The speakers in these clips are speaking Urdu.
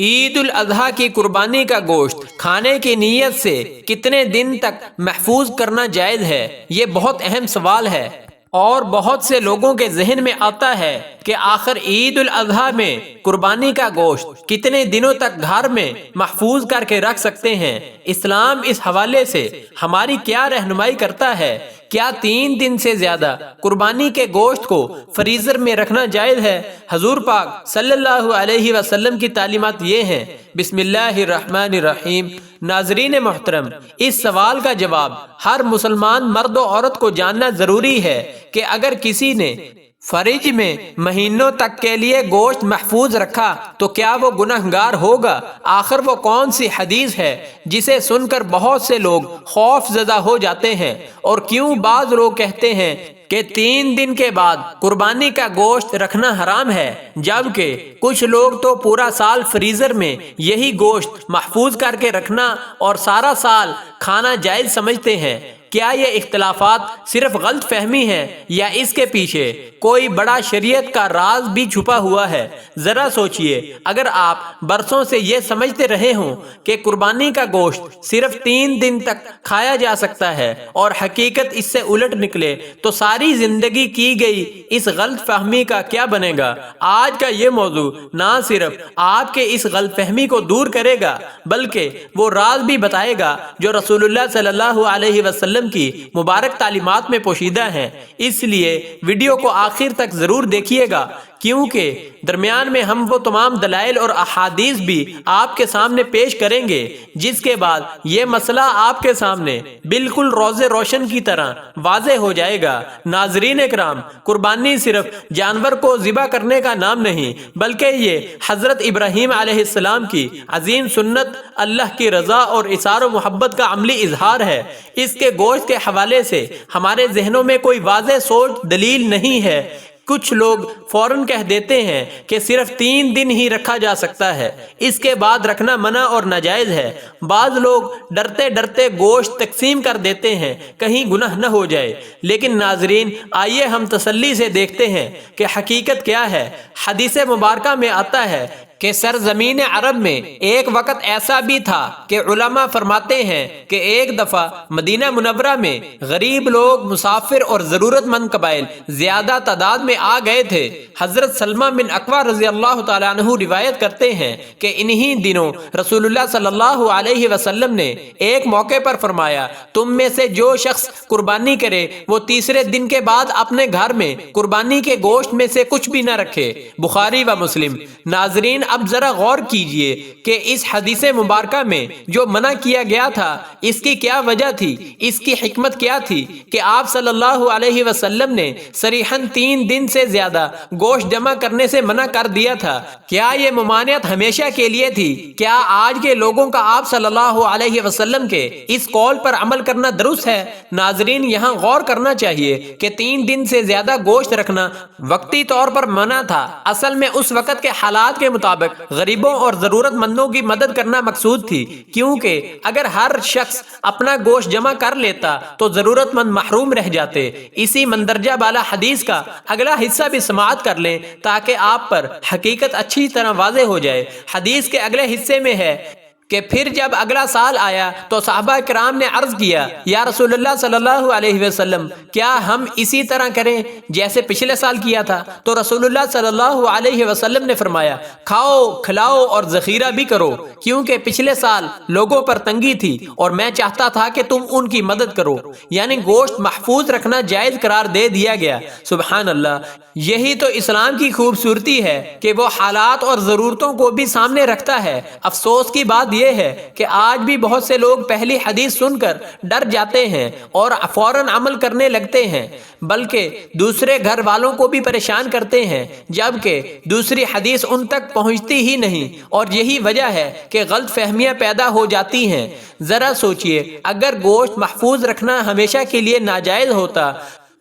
عید الاضحیٰ کی قربانی کا گوشت کھانے کی نیت سے کتنے دن تک محفوظ کرنا جائز ہے؟ یہ بہت اہم سوال ہے اور بہت سے لوگوں کے ذہن میں آتا ہے کہ آخر عید الاضحیٰ میں قربانی کا گوشت کتنے دنوں تک گھر میں محفوظ کر کے رکھ سکتے ہیں۔ اسلام اس حوالے سے ہماری کیا رہنمائی کرتا ہے؟ کیا 3 دن سے زیادہ قربانی کے گوشت کو فریزر میں رکھنا جائز ہے؟ حضور پاک صلی اللہ علیہ وسلم کی تعلیمات یہ ہیں۔ بسم اللہ الرحمن الرحیم۔ ناظرین محترم، اس سوال کا جواب ہر مسلمان مرد و عورت کو جاننا ضروری ہے کہ اگر کسی نے فریج میں مہینوں تک کے لیے گوشت محفوظ رکھا تو کیا وہ گنہگار ہوگا؟ آخر وہ کون سی حدیث ہے جسے سن کر بہت سے لوگ خوف زدہ ہو جاتے ہیں؟ اور کیوں بعض لوگ کہتے ہیں کہ 3 دن کے بعد قربانی کا گوشت رکھنا حرام ہے، جبکہ کچھ لوگ تو پورا سال فریزر میں یہی گوشت محفوظ کر کے رکھنا اور سارا سال کھانا جائز سمجھتے ہیں؟ کیا یہ اختلافات صرف غلط فہمی ہے یا اس کے پیچھے کوئی بڑا شریعت کا راز بھی چھپا ہوا ہے؟ ذرا سوچئے، اگر آپ برسوں سے یہ سمجھتے رہے ہوں کہ قربانی کا گوشت صرف 3 دن تک کھایا جا سکتا ہے اور حقیقت اس سے الٹ نکلے تو ساری زندگی کی گئی اس غلط فہمی کا کیا بنے گا؟ آج کا یہ موضوع نہ صرف آپ کے اس غلط فہمی کو دور کرے گا بلکہ وہ راز بھی بتائے گا جو رسول اللہ صلی اللہ علیہ وسلم کی مبارک تعلیمات میں پوشیدہ ہیں۔ اس لیے ویڈیو کو آخر تک ضرور دیکھیے گا، کیونکہ درمیان میں ہم وہ تمام دلائل اور احادیث بھی آپ کے سامنے پیش کریں گے جس کے بعد یہ مسئلہ آپ کے سامنے بالکل روز روشن کی طرح واضح ہو جائے گا۔ ناظرین اکرام، قربانی صرف جانور کو ذبح کرنے کا نام نہیں بلکہ یہ حضرت ابراہیم علیہ السلام کی عظیم سنت، اللہ کی رضا اور اثار و محبت کا عملی اظہار ہے۔ اس کے گوشت کے حوالے سے ہمارے ذہنوں میں کوئی واضح سوچ دلیل نہیں ہے۔ کچھ لوگ فوراً کہہ دیتے ہیں کہ صرف 3 دن ہی رکھا جا سکتا ہے، اس کے بعد رکھنا منع اور ناجائز ہے۔ بعض لوگ ڈرتے ڈرتے گوشت تقسیم کر دیتے ہیں کہیں گناہ نہ ہو جائے۔ لیکن ناظرین، آئیے ہم تسلی سے دیکھتے ہیں کہ حقیقت کیا ہے۔ حدیث مبارکہ میں آتا ہے کہ سرزمین عرب میں ایک وقت ایسا بھی تھا کہ علماء فرماتے ہیں کہ ایک دفعہ مدینہ منورہ میں غریب لوگ، مسافر اور ضرورت مند قبائل زیادہ تعداد میں آ گئے تھے۔ حضرت سلمہ بن اکوع رضی اللہ تعالیٰ عنہ روایت کرتے ہیں کہ انہی دنوں رسول اللہ صلی اللہ علیہ وسلم نے ایک موقع پر فرمایا، تم میں سے جو شخص قربانی کرے وہ تیسرے دن کے بعد اپنے گھر میں قربانی کے گوشت میں سے کچھ بھی نہ رکھے۔ بخاری و مسلم۔ ناظرین، اب ذرا غور کیجئے کہ اس حدیث مبارکہ میں جو منع کیا گیا تھا اس کی کیا وجہ تھی، اس کی حکمت کیا تھی کہ آپ صلی اللہ علیہ وسلم نے صریحاً 3 دن سے زیادہ گوشت جمع کرنے سے منع کر دیا تھا؟ کیا یہ ممانعت ہمیشہ کے لیے تھی؟ کیا آج کے لوگوں کا آپ صلی اللہ علیہ وسلم کے اس قول پر عمل کرنا درست ہے؟ ناظرین، یہاں غور کرنا چاہیے کہ 3 دن سے زیادہ گوشت رکھنا وقتی طور پر منع تھا، اصل میں اس وقت کے حالات کے مطابق غریبوں اور ضرورت مندوں کی مدد کرنا مقصود تھی، کیونکہ اگر ہر شخص اپنا گوشت جمع کر لیتا تو ضرورت مند محروم رہ جاتے۔ اسی مندرجہ بالا حدیث کا اگلا حصہ بھی سماعت کر لیں تاکہ آپ پر حقیقت اچھی طرح واضح ہو جائے۔ حدیث کے اگلے حصے میں ہے کہ پھر جب اگلا سال آیا تو صحابہ کرام نے عرض کیا، یا رسول اللہ صلی اللہ علیہ وسلم، کیا ہم اسی طرح کریں جیسے پچھلے سال کیا تھا؟ تو رسول اللہ صلی اللہ علیہ وسلم نے فرمایا، کھاؤ، کھلاؤ اور ذخیرہ بھی کرو، کیونکہ پچھلے سال لوگوں پر تنگی تھی اور میں چاہتا تھا کہ تم ان کی مدد کرو۔ یعنی گوشت محفوظ رکھنا جائز قرار دے دیا گیا۔ سبحان اللہ! یہی تو اسلام کی خوبصورتی ہے کہ وہ حالات اور ضرورتوں کو بھی سامنے رکھتا ہے۔ افسوس کی بات یہ ہے کہ آج بھی بہت سے لوگ پہلی حدیث سن کر ڈر جاتے ہیں اور فوراً عمل کرنے لگتے ہیں، بلکہ دوسرے گھر والوں کو بھی پریشان کرتے ہیں، جبکہ دوسری حدیث ان تک پہنچتی ہی نہیں، اور یہی وجہ ہے کہ غلط فہمیاں پیدا ہو جاتی ہیں۔ ذرا سوچئے، اگر گوشت محفوظ رکھنا ہمیشہ کے لیے ناجائز ہوتا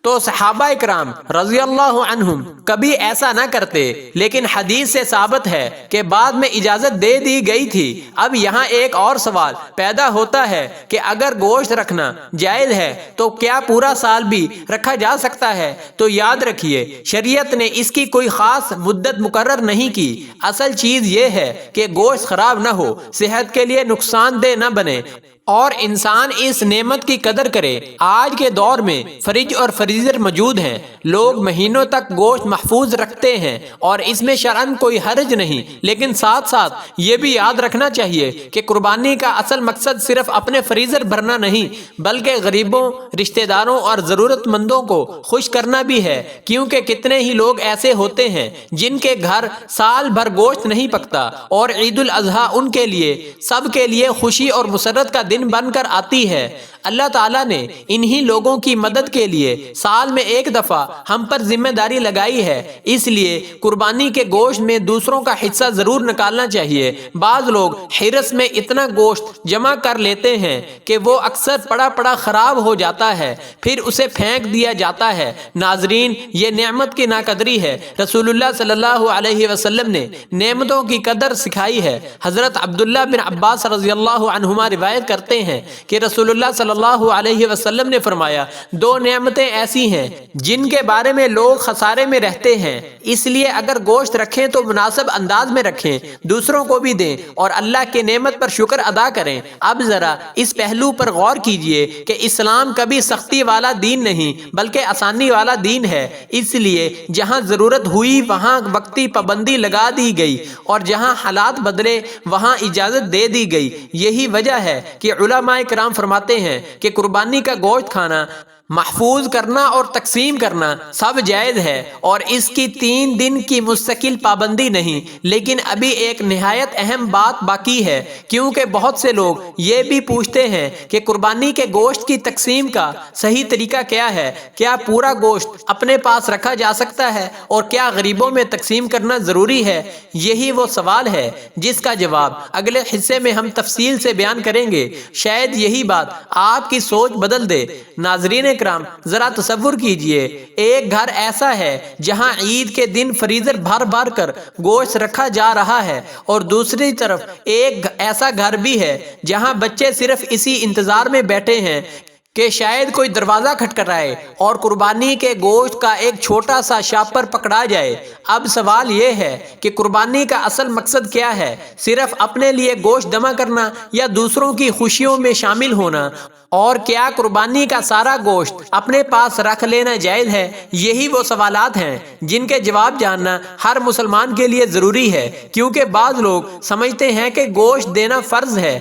تو صحابہ اکرام رضی اللہ عنہم کبھی ایسا نہ کرتے، لیکن حدیث سے ثابت ہے کہ بعد میں اجازت دے دی گئی تھی۔ اب یہاں ایک اور سوال پیدا ہوتا ہے کہ اگر گوشت رکھنا جائز ہے تو کیا پورا سال بھی رکھا جا سکتا ہے؟ تو یاد رکھیے، شریعت نے اس کی کوئی خاص مدت مقرر نہیں کی۔ اصل چیز یہ ہے کہ گوشت خراب نہ ہو، صحت کے لیے نقصان دہ نہ بنے اور انسان اس نعمت کی قدر کرے۔ آج کے دور میں فریج اور فریزر موجود ہیں، لوگ مہینوں تک گوشت محفوظ رکھتے ہیں اور اس میں شرعاً کوئی حرج نہیں، لیکن ساتھ ساتھ یہ بھی یاد رکھنا چاہیے کہ قربانی کا اصل مقصد صرف اپنے فریزر بھرنا نہیں، بلکہ غریبوں، رشتہ داروں اور ضرورت مندوں کو خوش کرنا بھی ہے، کیونکہ کتنے ہی لوگ ایسے ہوتے ہیں جن کے گھر سال بھر گوشت نہیں پکتا، اور عید الاضحیٰ ان کے لیے سب کے لیے خوشی اور مسرت کا دن بن کر آتی ہے۔ اللہ تعالیٰ نے انہی لوگوں کی مدد کے لیے سال میں ایک دفعہ ہم پر ذمہ داری لگائی ہے، اس لیے قربانی کے گوشت میں دوسروں کا حصہ ضرور نکالنا چاہیے۔ بعض لوگ حرص میں اتنا گوشت جمع کر لیتے ہیں کہ وہ اکثر پڑا پڑا خراب ہو جاتا ہے، پھر اسے پھینک دیا جاتا ہے۔ ناظرین، یہ نعمت کی ناقدری ہے۔ رسول اللہ صلی اللہ علیہ وسلم نے نعمتوں کی قدر سکھائی ہے۔ حضرت عبداللہ بن عباس رضی اللہ عنہما روایت کرتے ہیں کہ رسول اللہ صلی اللہ علیہ وسلم نے فرمایا، دو نعمتیں ایسی ہیں جن کے بارے میں لوگ خسارے میں رہتے ہیں، اس لیے اگر گوشت رکھیں تو مناسب انداز میں رکھیں، دوسروں کو بھی دیں اور اللہ کی نعمت پر شکر ادا کریں۔ اب ذرا اس پہلو پر غور کیجئے کہ اسلام کبھی سختی والا دین نہیں بلکہ آسانی والا دین ہے، اس لیے جہاں ضرورت ہوئی وہاں وقتی پابندی لگا دی گئی اور جہاں حالات بدلے وہاں اجازت دے دی گئی۔ یہی وجہ ہے کہ علماء کرام فرماتے ہیں کہ قربانی کا گوشت کھانا، محفوظ کرنا اور تقسیم کرنا سب جائز ہے، اور اس کی 3 دن کی مستقل پابندی نہیں۔ لیکن ابھی ایک نہایت اہم بات باقی ہے، کیونکہ بہت سے لوگ یہ بھی پوچھتے ہیں کہ قربانی کے گوشت کی تقسیم کا صحیح طریقہ کیا ہے؟ کیا پورا گوشت اپنے پاس رکھا جا سکتا ہے اور کیا غریبوں میں تقسیم کرنا ضروری ہے؟ یہی وہ سوال ہے جس کا جواب اگلے حصے میں ہم تفصیل سے بیان کریں گے۔ شاید یہی بات آپ کی سوچ بدل دے۔ ناظرین اکرام، ذرا تصور کیجئے، ایک گھر ایسا ہے جہاں عید کے دن فریزر بھر بھر کر گوشت رکھا جا رہا ہے، اور دوسری طرف ایک ایسا گھر بھی ہے جہاں بچے صرف اسی انتظار میں بیٹھے ہیں کہ شاید کوئی دروازہ کھٹکھٹائے اور قربانی کے گوشت کا ایک چھوٹا سا شاپر پکڑا جائے۔ اب سوال یہ ہے کہ قربانی کا اصل مقصد کیا ہے؟ صرف اپنے لیے گوشت جمع کرنا یا دوسروں کی خوشیوں میں شامل ہونا؟ اور کیا قربانی کا سارا گوشت اپنے پاس رکھ لینا جائز ہے؟ یہی وہ سوالات ہیں جن کے جواب جاننا ہر مسلمان کے لیے ضروری ہے، کیونکہ بعض لوگ سمجھتے ہیں کہ گوشت دینا فرض ہے،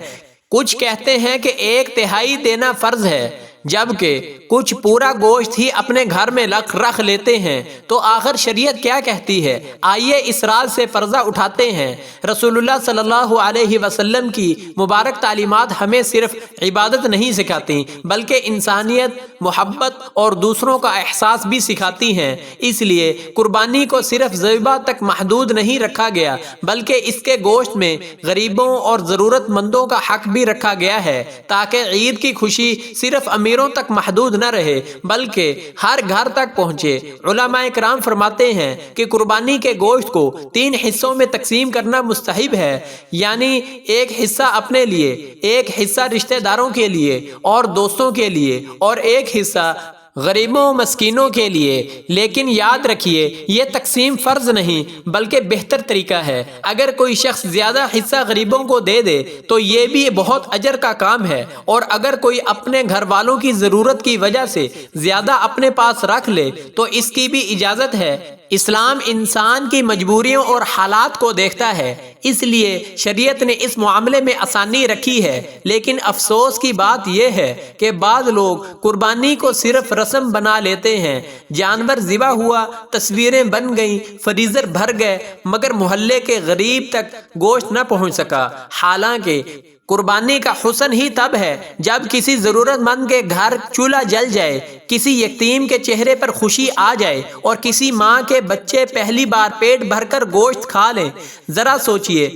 کچھ کہتے ہیں کہ 1/3 دینا فرض ہے، جبکہ کچھ پورا گوشت ہی اپنے گھر میں رکھ لیتے ہیں۔ تو آخر شریعت کیا کہتی ہے؟ آئیے اس راز سے پردہ اٹھاتے ہیں۔ رسول اللہ صلی اللہ علیہ وسلم کی مبارک تعلیمات ہمیں صرف عبادت نہیں سکھاتی بلکہ انسانیت، محبت اور دوسروں کا احساس بھی سکھاتی ہیں۔ اس لیے قربانی کو صرف ذبح تک محدود نہیں رکھا گیا، بلکہ اس کے گوشت میں غریبوں اور ضرورت مندوں کا حق بھی رکھا گیا ہے، تاکہ عید کی خوشی صرف امیروں تک محدود نہ رہے بلکہ ہر گھر تک پہنچے۔ علماء کرام فرماتے ہیں کہ قربانی کے گوشت کو 3 حصوں میں تقسیم کرنا مستحب ہے، یعنی ایک حصہ اپنے لیے، ایک حصہ رشتہ داروں کے لیے اور دوستوں کے لیے، اور ایک حصہ غریبوں مسکینوں کے لیے۔ لیکن یاد رکھیے، یہ تقسیم فرض نہیں بلکہ بہتر طریقہ ہے۔ اگر کوئی شخص زیادہ حصہ غریبوں کو دے دے تو یہ بھی بہت اجر کا کام ہے، اور اگر کوئی اپنے گھر والوں کی ضرورت کی وجہ سے زیادہ اپنے پاس رکھ لے تو اس کی بھی اجازت ہے۔ اسلام انسان کی مجبوریوں اور حالات کو دیکھتا ہے، اس لیے شریعت نے اس معاملے میں آسانی رکھی ہے۔ لیکن افسوس کی بات یہ ہے کہ بعض لوگ قربانی کو صرف رسم بنا لیتے ہیں، جانور ذبح ہوا، تصویریں بن گئیں، فریزر بھر گئے، مگر محلے کے غریب تک گوشت نہ پہنچ سکا۔ حالانکہ قربانی کا حسن ہی تب ہے جب کسی ضرورت مند کے گھر چولہا جل جائے، کسی یتیم کے چہرے پر خوشی آ جائے اور کسی ماں کے بچے پہلی بار پیٹ بھر کر گوشت کھا لیں۔ ذرا سوچئے،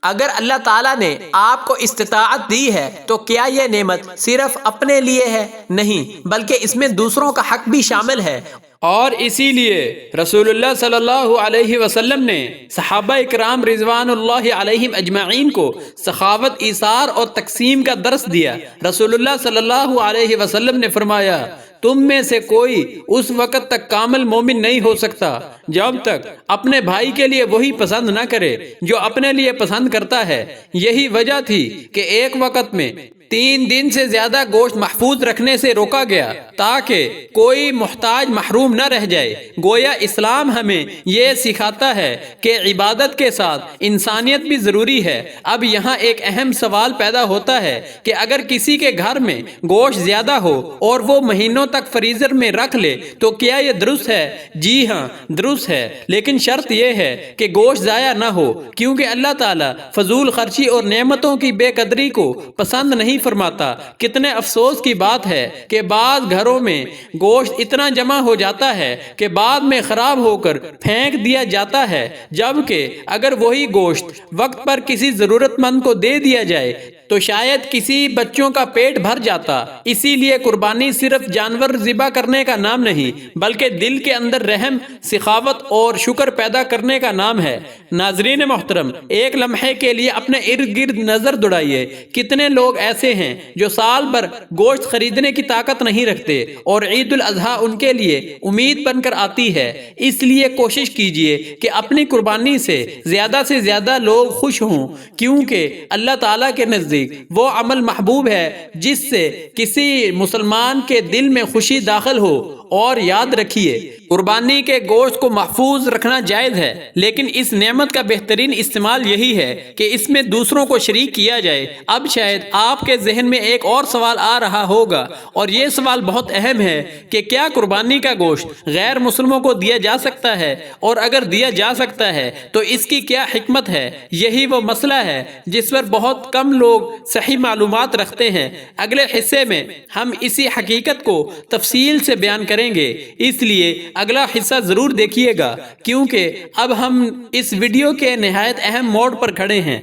اگر اللہ تعالیٰ نے آپ کو استطاعت دی ہے تو کیا یہ نعمت صرف اپنے لیے ہے؟ نہیں، بلکہ اس میں دوسروں کا حق بھی شامل ہے۔ اور اسی لیے رسول اللہ صلی اللہ علیہ وسلم نے صحابہ اکرام رضوان اللہ علیہم اجمعین کو سخاوت، ایثار اور تقسیم کا درس دیا۔ رسول اللہ صلی اللہ علیہ وسلم نے فرمایا، تم میں سے کوئی اس وقت تک کامل مومن نہیں ہو سکتا جب تک اپنے بھائی کے لیے وہی پسند نہ کرے جو اپنے لیے پسند کرتا ہے۔ یہی وجہ تھی کہ ایک وقت میں 3 دن سے زیادہ گوشت محفوظ رکھنے سے روکا گیا تاکہ کوئی محتاج محروم نہ رہ جائے۔ گویا اسلام ہمیں یہ سکھاتا ہے کہ عبادت کے ساتھ انسانیت بھی ضروری ہے۔ اب یہاں ایک اہم سوال پیدا ہوتا ہے کہ اگر کسی کے گھر میں گوشت زیادہ ہو اور وہ مہینوں تک فریزر میں رکھ لے تو کیا یہ درست ہے؟ جی ہاں، درست ہے، لیکن شرط یہ ہے کہ گوشت ضائع نہ ہو، کیونکہ اللہ تعالیٰ فضول خرچی اور نعمتوں کی بے قدری کو پسند نہیں فرماتا۔ کتنے افسوس کی بات ہے کہ بعض گھروں میں گوشت اتنا جمع ہو جاتا ہے کہ بعد میں خراب ہو کر پھینک دیا جاتا ہے، جبکہ اگر وہی گوشت وقت پر کسی ضرورت مند کو دے دیا جائے تو شاید کسی بچوں کا پیٹ بھر جاتا۔ اسی لیے قربانی صرف جانور ذبح کرنے کا نام نہیں، بلکہ دل کے اندر رحم، سخاوت اور شکر پیدا کرنے کا نام ہے۔ ناظرین محترم، ایک لمحے کے لیے اپنے ارد گرد نظر دوڑائیے۔ کتنے لوگ ایسے ہیں جو سال بھر گوشت خریدنے کی طاقت نہیں رکھتے اور عید الاضحیٰ ان کے لیے امید بن کر آتی ہے۔ اس لیے کوشش کیجئے کہ اپنی قربانی سے زیادہ لوگ خوش ہوں، کیونکہ اللہ تعالیٰ کے نزدیک وہ عمل محبوب ہے جس سے کسی مسلمان کے دل میں خوشی داخل ہو۔ اور یاد رکھیے، قربانی کے گوشت کو محفوظ رکھنا جائز ہے، لیکن اس نعمت کا بہترین استعمال یہی ہے کہ اس میں دوسروں کو شریک کیا جائے۔ اب شاید آپ کے ذہن میں ایک اور سوال آ رہا ہوگا، اور یہ سوال بہت اہم ہے کہ کیا قربانی کا گوشت غیر مسلموں کو دیا جا سکتا ہے؟ اور اگر دیا جا سکتا ہے تو اس کی کیا حکمت ہے؟ یہی وہ مسئلہ ہے جس پر بہت کم لوگ صحیح معلومات رکھتے ہیں۔ اگلے حصے میں ہم اسی حقیقت کو تفصیل سے بیان کریں گے، اس لیے اگلا حصہ ضرور دیکھیے گا، کیونکہ اب ہم اس ویڈیو کے نہایت اہم موڑ پر کھڑے ہیں۔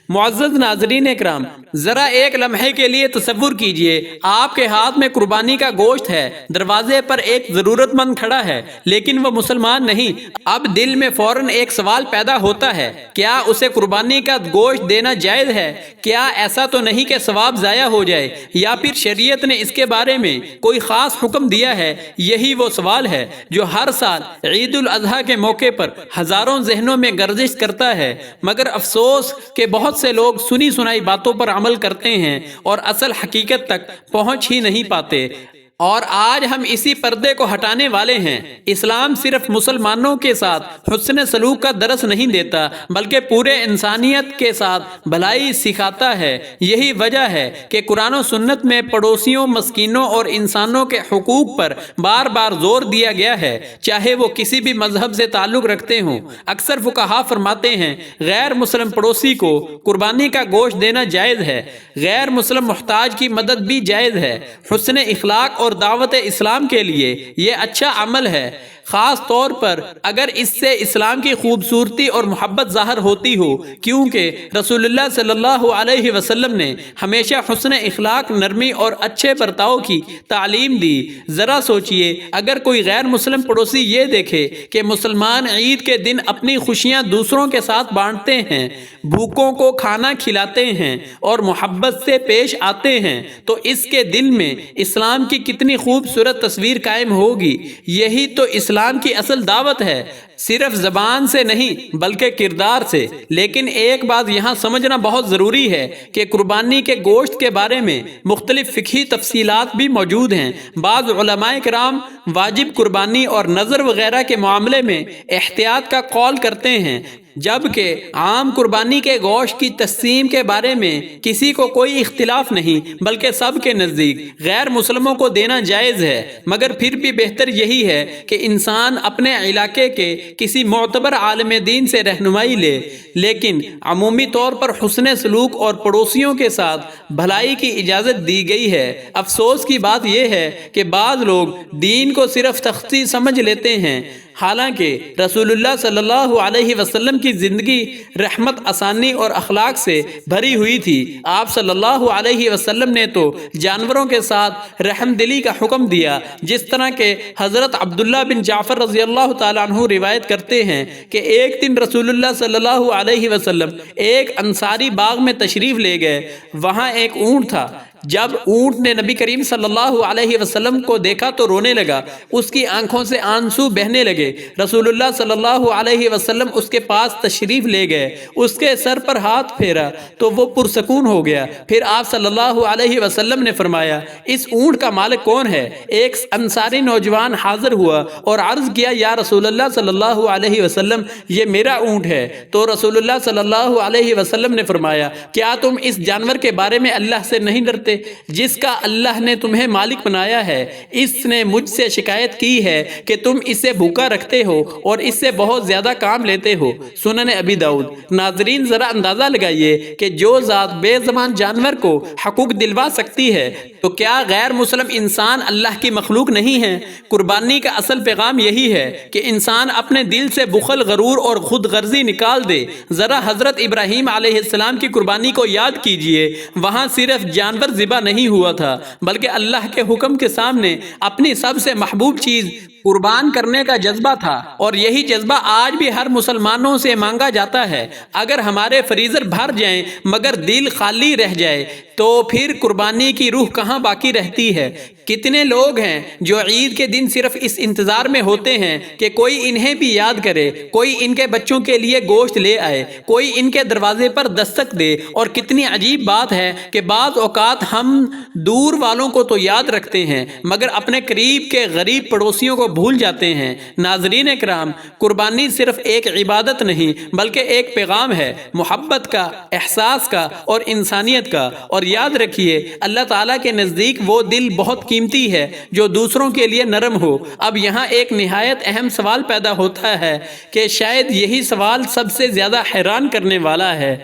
معزز ناظرین اکرام، ذرا ایک لمحے کے لیے تصور کیجئے آپ کے ہاتھ میں قربانی کا گوشت ہے، دروازے پر ایک ضرورت مند کھڑا ہے لیکن وہ مسلمان نہیں۔ اب دل میں فوراً ایک سوال پیدا ہوتا ہے، کیا اسے قربانی کا گوشت دینا جائز ہے؟ کیا ایسا تو نہیں کہ ثواب ضائع ہو جائے، یا پھر شریعت نے اس کے بارے میں کوئی خاص حکم دیا ہے؟ یہی وہ سوال ہے جو ہر سال عید الاضحیٰ کے موقع پر ہزاروں ذہنوں میں گردش کرتا ہے، مگر افسوس کہ بہت سے لوگ سنی سنائی باتوں پر عمل کرتے ہیں اور اصل حقیقت تک پہنچ ہی نہیں پاتے۔ اور آج ہم اسی پردے کو ہٹانے والے ہیں۔ اسلام صرف مسلمانوں کے ساتھ حسن سلوک کا درس نہیں دیتا، بلکہ پورے انسانیت کے ساتھ بھلائی سکھاتا ہے۔ یہی وجہ ہے کہ قرآن و سنت میں پڑوسیوں، مسکینوں اور انسانوں کے حقوق پر بار بار زور دیا گیا ہے، چاہے وہ کسی بھی مذہب سے تعلق رکھتے ہوں۔ اکثر فقہا فرماتے ہیں غیر مسلم پڑوسی کو قربانی کا گوشت دینا جائز ہے، غیر مسلم محتاج کی مدد بھی جائز ہے۔ حسن اخلاق اور دعوت اسلام کے لیے یہ اچھا عمل ہے، خاص طور پر اگر اس سے اسلام کی خوبصورتی اور محبت ظاہر ہوتی ہو، کیونکہ رسول اللہ صلی اللہ علیہ وسلم نے ہمیشہ حسن اخلاق، نرمی اور اچھے برتاؤ کی تعلیم دی۔ ذرا سوچئے، اگر کوئی غیر مسلم پڑوسی یہ دیکھے کہ مسلمان عید کے دن اپنی خوشیاں دوسروں کے ساتھ بانٹتے ہیں، بھوکوں کو کھانا کھلاتے ہیں اور محبت سے پیش آتے ہیں، تو اس کے دل میں اسلام کی کتنی خوبصورت تصویر قائم ہوگی۔ یہی تو اسلام کی اصل دعوت ہے، صرف زبان سے نہیں بلکہ کردار سے۔ لیکن ایک بات یہاں سمجھنا بہت ضروری ہے کہ قربانی کے گوشت کے بارے میں مختلف فقہی تفصیلات بھی موجود ہیں۔ بعض علماء کرام واجب قربانی اور نذر وغیرہ کے معاملے میں احتیاط کا قول کرتے ہیں، جبکہ عام قربانی کے گوشت کی تقسیم کے بارے میں کسی کو کوئی اختلاف نہیں، بلکہ سب کے نزدیک غیر مسلموں کو دینا جائز ہے۔ مگر پھر بھی بہتر یہی ہے کہ انسان اپنے علاقے کے کسی معتبر عالم دین سے رہنمائی لے، لیکن عمومی طور پر حسن سلوک اور پڑوسیوں کے ساتھ بھلائی کی اجازت دی گئی ہے۔ افسوس کی بات یہ ہے کہ بعض لوگ دین کو صرف تختی سمجھ لیتے ہیں، حالانکہ رسول اللہ صلی اللہ علیہ وسلم کی زندگی رحمت، آسانی اور اخلاق سے بھری ہوئی تھی۔ آپ صلی اللہ علیہ وسلم نے تو جانوروں کے ساتھ رحم دلی کا حکم دیا، جس طرح کہ حضرت عبداللہ بن جعفر رضی اللہ تعالیٰ عنہ روایت کرتے ہیں کہ ایک دن رسول اللہ صلی اللہ علیہ وسلم ایک انصاری باغ میں تشریف لے گئے۔ وہاں ایک اونٹ تھا۔ جب اونٹ نے نبی کریم صلی اللہ علیہ وسلم کو دیکھا تو رونے لگا، اس کی آنکھوں سے آنسو بہنے لگے۔ رسول اللہ صلی اللہ علیہ وسلم اس کے پاس تشریف لے گئے، اس کے سر پر ہاتھ پھیرا تو وہ پرسکون ہو گیا۔ پھر آپ صلی اللہ علیہ وسلم نے فرمایا، اس اونٹ کا مالک کون ہے؟ ایک انصاری نوجوان حاضر ہوا اور عرض کیا، یا رسول اللہ صلی اللہ علیہ وسلم، یہ میرا اونٹ ہے۔ تو رسول اللہ صلی اللہ علیہ وسلم نے فرمایا، کیا تم اس جانور کے بارے میں اللہ سے نہیں ڈرتے جس کا اللہ نے تمہیں مالک بنایا ہے؟ اس نے مجھ سے شکایت کی ہے کہ تم اسے بھوکا رکھتے ہو اور اس سے بہت زیادہ کام لیتے ہو۔ سنن ابی داؤد۔ ناظرین، ذرا اندازہ لگائیے کہ جو ذات بے زبان جانور کو حقوق دلوا سکتی ہے تو کیا غیر مسلم انسان اللہ کی مخلوق نہیں ہے؟ قربانی کا اصل پیغام یہی ہے کہ انسان اپنے دل سے بخل، غرور اور خود غرضی نکال دے۔ ذرا حضرت ابراہیم علیہ السلام کی قربانی کو یاد کیجئے، وہاں صرف جانور ذبح نہیں ہوا تھا بلکہ اللہ کے حکم کے سامنے اپنی سب سے محبوب چیز قربان کرنے کا جذبہ تھا، اور یہی جذبہ آج بھی ہر مسلمانوں سے مانگا جاتا ہے۔ اگر ہمارے فریزر بھر جائیں مگر دل خالی رہ جائے تو پھر قربانی کی روح کہاں باقی رہتی ہے؟ کتنے لوگ ہیں جو عید کے دن صرف اس انتظار میں ہوتے ہیں کہ کوئی انہیں بھی یاد کرے، کوئی ان کے بچوں کے لیے گوشت لے آئے، کوئی ان کے دروازے پر دستک دے۔ اور کتنی عجیب بات ہے کہ بعض اوقات ہم دور والوں کو تو یاد رکھتے ہیں مگر اپنے قریب کے غریب پڑوسیوں کو بھول جاتے ہیں۔ ناظرین اکرام، قربانی صرف ایک عبادت نہیں بلکہ ایک پیغام ہے، محبت کا، احساس کا اور انسانیت کا۔ اور یاد رکھیے، اللہ تعالیٰ کے نزدیک وہ دل بہت قیمتی ہے جو دوسروں کے لیے نرم ہو۔ اب یہاں ایک نہایت اہم سوال پیدا ہوتا ہے کہ شاید یہی سوال سب سے زیادہ حیران کرنے والا ہے،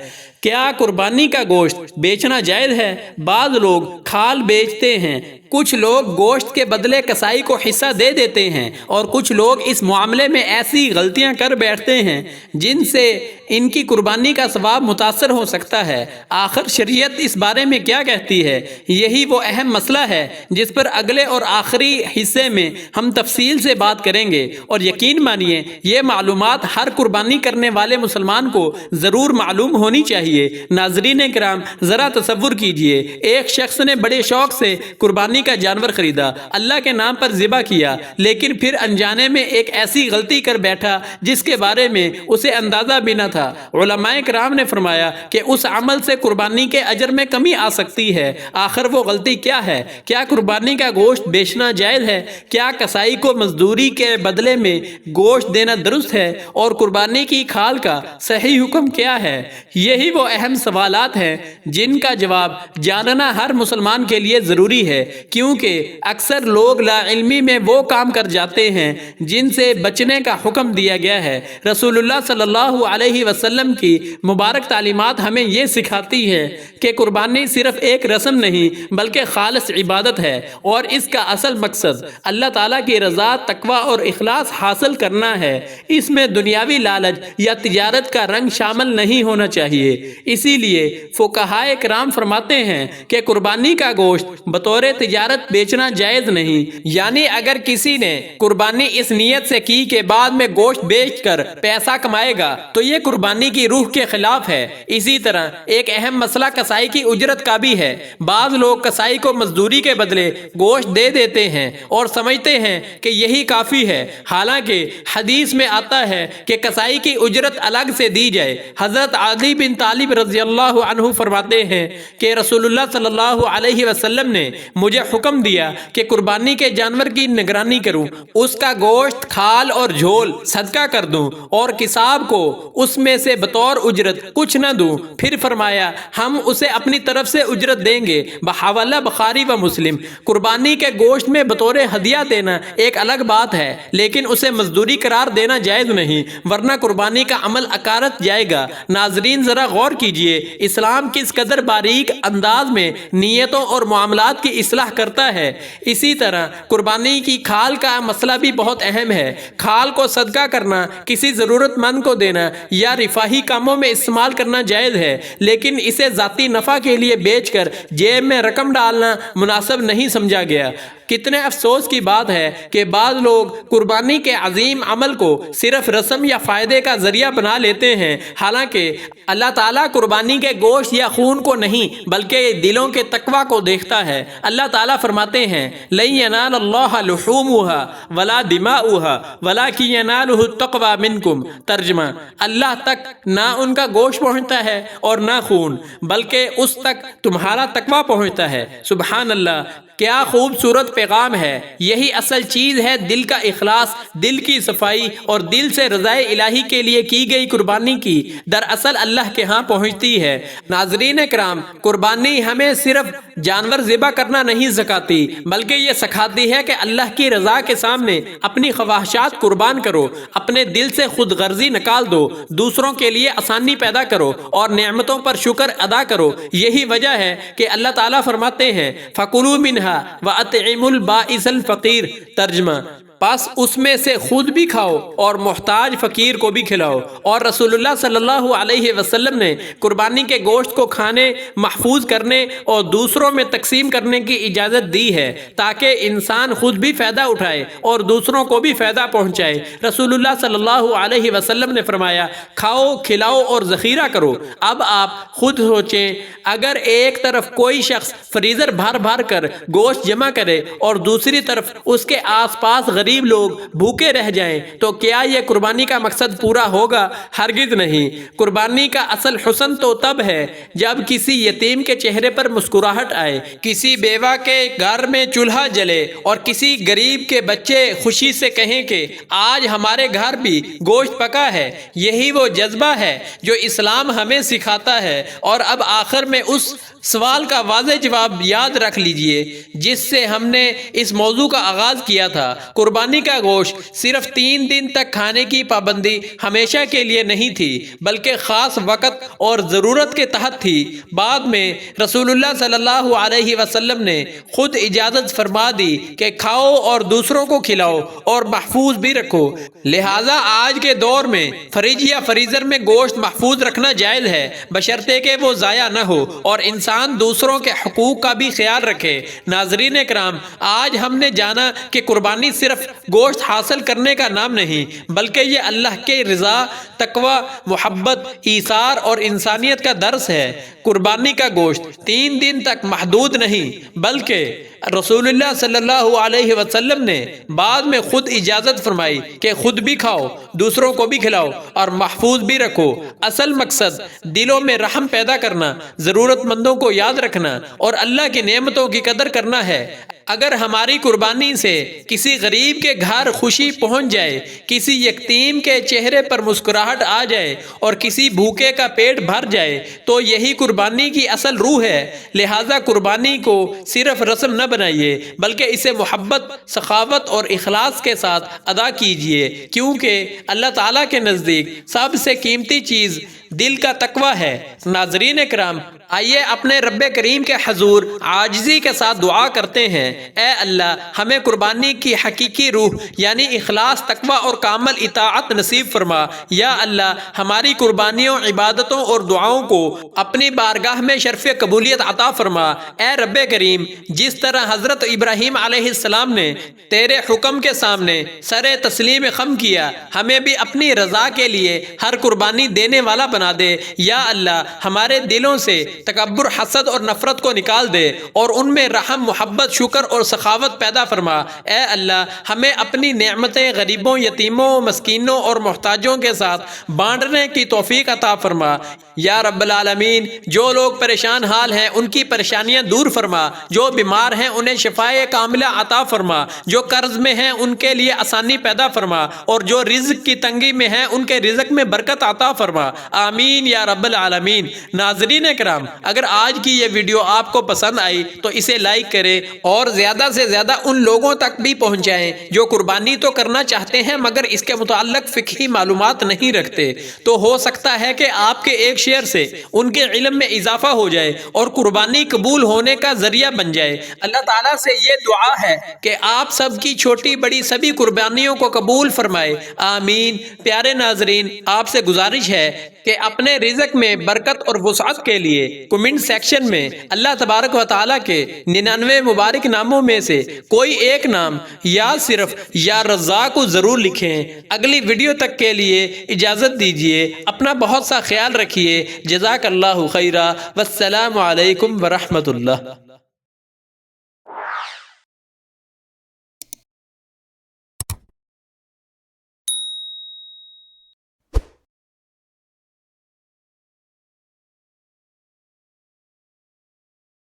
کیا قربانی کا گوشت بیچنا جائز ہے؟ بعض لوگ کھال بیچتے ہیں، کچھ لوگ گوشت کے بدلے کسائی کو حصہ دے دیتے ہیں، اور کچھ لوگ اس معاملے میں ایسی غلطیاں کر بیٹھتے ہیں جن سے ان کی قربانی کا ثواب متاثر ہو سکتا ہے۔ آخر شریعت اس بارے میں کیا کہتی ہے؟ یہی وہ اہم مسئلہ ہے جس پر اگلے اور آخری حصے میں ہم تفصیل سے بات کریں گے، اور یقین مانیے یہ معلومات ہر قربانی کرنے والے مسلمان کو ضرور معلوم ہونی چاہیے۔ ناظرین کرام، ذرا تصور کیجئے، ایک شخص نے بڑے شوق سے قربانی کا جانور خریدا، اللہ کے نام پر ذبح کیا، لیکن پھر انجانے میں ایک ایسی غلطی کر بیٹھا جس کے بارے میں اسے اندازہ بھی نہ تھا۔ علماء کرام نے فرمایا کہ اس عمل سے قربانی کے اجر میں کمی آ سکتی ہے۔ آخر وہ غلطی کیا ہے؟ کیا قربانی کا گوشت بیچنا جائز ہے؟ کیا کسائی کو مزدوری کے بدلے میں گوشت دینا درست ہے؟ اور قربانی کی کھال کا صحیح حکم کیا ہے؟ یہی وہ اہم سوالات ہیں جن کا جواب جاننا ہر مسلمان کے لیے ضروری ہے، کیونکہ اکثر لوگ لا علمی میں وہ کام کر جاتے ہیں جن سے بچنے کا حکم دیا گیا ہے۔ رسول اللہ صلی اللہ علیہ وسلم کی مبارک تعلیمات ہمیں یہ سکھاتی ہے کہ قربانی صرف ایک رسم نہیں بلکہ خالص عبادت ہے، اور اس کا اصل مقصد اللہ تعالیٰ کی رضا، تقوی اور اخلاص حاصل کرنا ہے۔ اس میں دنیاوی لالچ یا تجارت کا رنگ شامل نہیں ہونا چاہیے۔ اسی لیے فقہائے کرام فرماتے ہیں کہ قربانی کا گوشت بطور تجارت بیچنا جائز نہیں، یعنی اگر کسی نے قربانی اس نیت سے کی کہ بعد میں گوشت بیچ کر پیسہ کمائے گا تو یہ قربانی کی روح کے خلاف ہے۔ اسی طرح ایک اہم مسئلہ کسائی کی اجرت کا بھی ہے۔ بعض لوگ کسائی کو مزدوری کے بدلے گوشت دے دیتے ہیں اور سمجھتے ہیں کہ یہی کافی ہے، حالانکہ حدیث میں آتا ہے کہ کسائی کی اجرت الگ سے دی جائے۔ حضرت علی بن طالب رضی اللہ عنہ فرماتے ہیں کہ رسول اللہ صلی اللہ علیہ وسلم نے مجھے حکم دیا کہ قربانی کے جانور کی نگرانی کروں، اس کا گوشت، کھال اور جھول صدقہ کر دوں اور کساب کو اس میں سے بطور اجرت کچھ نہ دوں۔ پھر فرمایا ہم اسے اپنی طرف سے اجرت دیں گے، بحوالہ بخاری و مسلم۔ قربانی کے گوشت میں بطور ہدیہ دینا ایک الگ بات ہے، لیکن اسے مزدوری قرار دینا جائز نہیں، ورنہ قربانی کا عمل اکارت جائے گا۔ ناظرین ذرا غور کیجئے، اسلام کس قدر باریک انداز میں نیتوں اور معاملات کی اصلاح کرتا ہے۔ اسی طرح قربانی کی کھال کا مسئلہ بھی بہت اہم ہے۔ کھال کو صدقہ کرنا، کسی ضرورت مند کو دینا یا رفاہی کاموں میں استعمال کرنا جائز ہے، لیکن اسے ذاتی نفع کے لیے بیچ کر جیب میں رقم ڈالنا مناسب نہیں سمجھا گیا۔ کتنے افسوس کی بات ہے کہ بعض لوگ قربانی کے عظیم عمل کو صرف رسم یا فائدے کا ذریعہ بنا لیتے ہیں، حالانکہ اللہ تعالیٰ قربانی کے گوشت یا خون کو نہیں بلکہ دلوں کے تقوی کو دیکھتا ہے۔ اللہ تعالیٰ فرماتے ہیں لَن يَنَالَ اللَّهَ لُحُومُهَا وَلَا دِمَاؤُهَا وَلَكِن يَنَالُهُ التَّقْوَى مِنكُمْ۔ ترجمہ: اللہ تک نہ ان کا گوشت پہنچتا ہے اور نہ خون، بلکہ اس تک تمہارا تقوی پہنچتا ہے۔ سبحان اللہ، کیا خوبصورت پیغام ہے۔ یہی اصل چیز ہے دل کا اخلاص، دل کی صفائی اور دل سے رضائے الہی کے لیے کی گئی قربانی کی دراصل اللہ کے ہاں پہنچتی ہے۔ ناظرین کرام، قربانی ہمیں صرف جانور ذبح کرنا نہیں سکھاتی، بلکہ یہ سکھاتی ہے کہ اللہ کی رضا کے سامنے اپنی خواہشات قربان کرو، اپنے دل سے خود غرضی نکال دو، دوسروں کے لیے آسانی پیدا کرو اور نعمتوں پر شکر ادا کرو۔ یہی وجہ ہے کہ اللہ تعالیٰ فرماتے ہیں فَكُلُوا مِنْهَا وَأَطْعِمُوا الْبَائِسَ الْفَقِيرَ۔ ترجمہ: پس اس میں سے خود بھی کھاؤ اور محتاج فقیر کو بھی کھلاؤ۔ اور رسول اللہ صلی اللہ علیہ وسلم نے قربانی کے گوشت کو کھانے، محفوظ کرنے اور دوسروں میں تقسیم کرنے کی اجازت دی ہے تاکہ انسان خود بھی فائدہ اٹھائے اور دوسروں کو بھی فائدہ پہنچائے۔ رسول اللہ صلی اللہ علیہ وسلم نے فرمایا کھاؤ، کھلاؤ اور ذخیرہ کرو۔ اب آپ خود سوچیں، اگر ایک طرف کوئی شخص فریزر بھر بھر کر گوشت جمع کرے اور دوسری طرف اس کے آس پاس غریب لوگ بھوکے رہ جائیں تو کیا یہ قربانی کا مقصد پورا ہوگا؟ ہرگز نہیں۔ قربانی کا اصل حسن تو تب ہے جب کسی یتیم کے چہرے پر مسکراہٹ آئے، کسی بیوہ کے گھر میں چولہا جلے اور کسی غریب کے بچے خوشی سے کہیں کہ آج ہمارے گھر بھی گوشت پکا ہے۔ یہی وہ جذبہ ہے جو اسلام ہمیں سکھاتا ہے۔ اور اب آخر میں اس سوال کا واضح جواب یاد رکھ لیجئے جس سے ہم نے اس موضوع کا آغاز کیا تھا۔ قربانی کا گوشت صرف 3 دن تک کھانے کی پابندی ہمیشہ کے لیے نہیں تھی، بلکہ خاص وقت اور ضرورت کے تحت تھی۔ بعد میں رسول اللہ صلی اللہ علیہ وسلم نے خود اجازت فرما دی کہ کھاؤ اور دوسروں کو کھلاؤ اور محفوظ بھی رکھو۔ لہٰذا آج کے دور میں فریج یا فریزر میں گوشت محفوظ رکھنا جائز ہے، بشرطے کہ وہ ضائع نہ ہو اور انسان دوسروں کے حقوق کا بھی خیال رکھے۔ ناظرین کرام، آج ہم نے جانا کہ قربانی صرف گوشت حاصل کرنے کا نام نہیں، بلکہ یہ اللہ کے رضا، تقوی، محبت، ایثار اور انسانیت کا درس ہے۔ قربانی کا گوشت 3 دن تک محدود نہیں، بلکہ رسول اللہ صلی اللہ علیہ وسلم نے بعد میں خود اجازت فرمائی کہ خود بھی کھاؤ، دوسروں کو بھی کھلاؤ اور محفوظ بھی رکھو۔ اصل مقصد دلوں میں رحم پیدا کرنا، ضرورت مندوں کو یاد رکھنا اور اللہ کی نعمتوں کی قدر کرنا ہے۔ اگر ہماری قربانی سے کسی غریب کے گھر خوشی پہنچ جائے، کسی یتیم کے چہرے پر مسکراہٹ آ جائے اور کسی بھوکے کا پیٹ بھر جائے تو یہی قربانی کی اصل روح ہے۔ لہٰذا قربانی کو صرف رسم نہ بنائیے، بلکہ اسے محبت، سخاوت اور اخلاص کے ساتھ ادا کیجیے، کیونکہ اللہ تعالیٰ کے نزدیک سب سے قیمتی چیز دل کا تقوی ہے۔ ناظرین کرام، آئیے اپنے رب کریم کے حضور عاجزی کے ساتھ دعا کرتے ہیں۔ اے اللہ، ہمیں قربانی کی حقیقی روح یعنی اخلاص، تقوی اور کامل اطاعت نصیب فرما۔ یا اللہ، ہماری قربانیوں، عبادتوں اور دعاؤں کو اپنی بارگاہ میں شرف قبولیت عطا فرما۔ اے رب کریم، جس طرح حضرت ابراہیم علیہ السلام نے تیرے حکم کے سامنے سر تسلیم خم کیا، ہمیں بھی اپنی رضا کے لیے ہر قربانی دینے والا بنا دے۔ یا اللہ، ہمارے دلوں سے تکبر، حسد اور نفرت کو نکال دے اور ان میں رحم، محبت، شکر اور سخاوت پیدا فرما۔ اے اللہ، ہمیں اپنی نعمتیں غریبوں، یتیموں، مسکینوں اور محتاجوں کے ساتھ بانٹنے کی توفیق عطا فرما۔ یا رب العالمین، جو لوگ پریشان حال ہیں ان کی پریشانیاں دور فرما، جو بیمار ہیں انہیں شفائے کاملہ عطا فرما، جو قرض میں ہیں ان کے لیے آسانی پیدا فرما اور جو رزق کی تنگی میں ہیں ان کے رزق میں برکت عطا فرما۔ آمین یا رب العالمین۔ ناظرین کرام، اگر آج کی یہ ویڈیو آپ کو پسند آئی تو اسے لائک کریں اور زیادہ سے زیادہ ان لوگوں تک بھی پہنچائیں جو قربانی تو کرنا چاہتے ہیں مگر اس کے متعلق فقہی معلومات نہیں رکھتے۔ تو ہو سکتا ہے کہ آپ کے ایک شیئر سے ان کے علم میں اضافہ ہو جائے اور قربانی قبول ہونے کا ذریعہ بن جائے۔ اللہ تعالیٰ سے یہ دعا ہے کہ آپ سب کی چھوٹی بڑی سبھی قربانیوں کو قبول فرمائے، آمین۔ پیارے ناظرین، آپ سے گزارش ہے کہ اپنے رزق میں برکت اور وسعت کے لیے کمنٹ سیکشن میں اللہ تبارک و تعالیٰ کے 99 مبارک ناموں میں سے کوئی ایک نام یا صرف یا رزاق کو ضرور لکھیں۔ اگلی ویڈیو تک کے لیے اجازت دیجیے، اپنا بہت سا خیال رکھیے۔ جزاک اللہ خیرہ، والسلام علیکم ورحمۃ اللہ۔